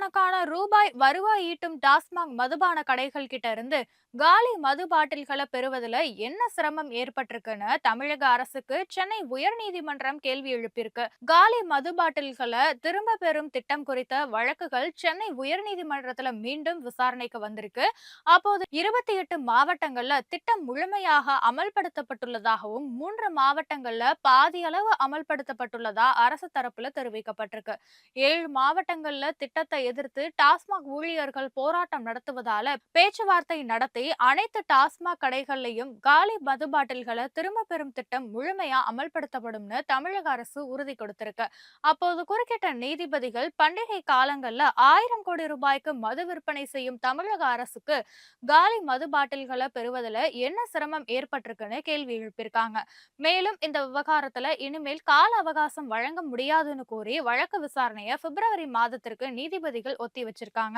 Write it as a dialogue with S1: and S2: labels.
S1: கோடிக்கணக்கான ரூபாய் வருவாய் ஈட்டும் டாஸ்மாக் மதுபான கடைகள் கிட்ட இருந்து காலி மது பாட்டில்களை பெறுவதுல என்ன சிரமம் ஏற்பட்டிருக்குன்னு தமிழக அரசுக்கு சென்னை உயர்நீதிமன்றம் கேள்வி எழுப்பியிருக்கு. காலி மது பாட்டில்களை திரும்ப பெறும் திட்டம் குறித்த வழக்குகள் சென்னை உயர்நீதிமன்றத்துல மீண்டும் விசாரணைக்கு வந்திருக்கு. அப்போது 28 மாவட்டங்கள்ல திட்டம் முழுமையாக அமல்படுத்தப்பட்டுள்ளதாகவும் 3 மாவட்டங்கள்ல பாதி அளவு அமல்படுத்தப்பட்டுள்ளதா அரசு தரப்புல தெரிவிக்கப்பட்டிருக்கு. 7 மாவட்டங்கள்ல திட்டத்தை எதிர்த்து டாஸ்மாக் ஊழியர்கள் போராட்டம் நடத்துவதால பேச்சுவார்த்தை நடத்தி அனைத்து டாஸ்மாக் கடைகள்லயும் காலி மது பாட்டில்களை திரும்ப பெறும் திட்டம் முழுமையா அமல்படுத்தப்படும்னு தமிழக அரசு உறுதி கொடுத்திருக்கு. அப்போது குறுக்கிட்ட நீதிபதிகள் பண்டிகை காலங்கள்ல 1000 கோடி ரூபாய்க்கு மது விற்பனை செய்யும் தமிழக அரசுக்கு காலி மது பாட்டில்களை பெறுவதில் என்ன சிரமம் ஏற்பட்டிருக்குன்னு கேள்வி எழுப்பியிருக்காங்க. மேலும் இந்த விவகாரத்துல இனிமேல் கால அவகாசம் வழங்க முடியாதுன்னு கூறி வழக்கு விசாரணையை பிப்ரவரி மாதத்திற்கு நீதிபதிகள் ஒத்தி வச்சிருக்காங்க.